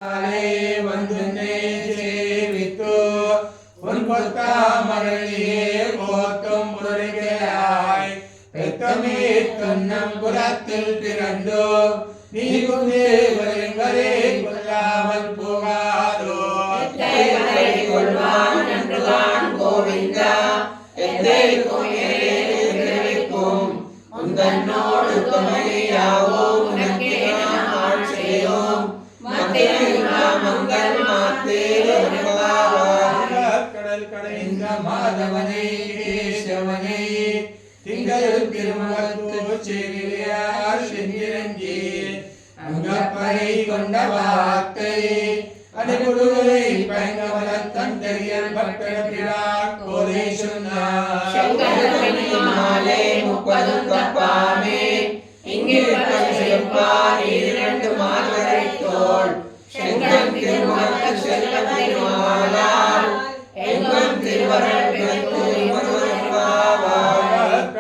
வந்து சேவித்து உன் கொத்தாமரையே கோத்தும் முருகையாய் பெத்தமே துன்னம் குலத்தில் பிறந்தோ நீ குந்தேவரங்களே கொல்லாமல் போகாதோ கொள்வான் நன்றுதான் கோவிந்தா எத்தை கோயிலும் உந்தன்னோடு துணையாவோ உனக்கே நாம் ஆட்சியோம் மங்கள் கடல் கடைந்த மாதவனை கேசவனை திங்கள் திருமணத்து செவிலியார் செஞ்சிரஞ்சி அங்கப்பனை கொண்ட வார்த்தை அடிகுடுகளை பயங்கவல தந்தரியல் பக்தரா கோதை சொன்னார் மாலை 30 கப்பாமே இங்கே செப்பார் 2 மாதரை தோள் செங்கம் திருமண செல்வ திருமாலால் எங்கும் திருவரல்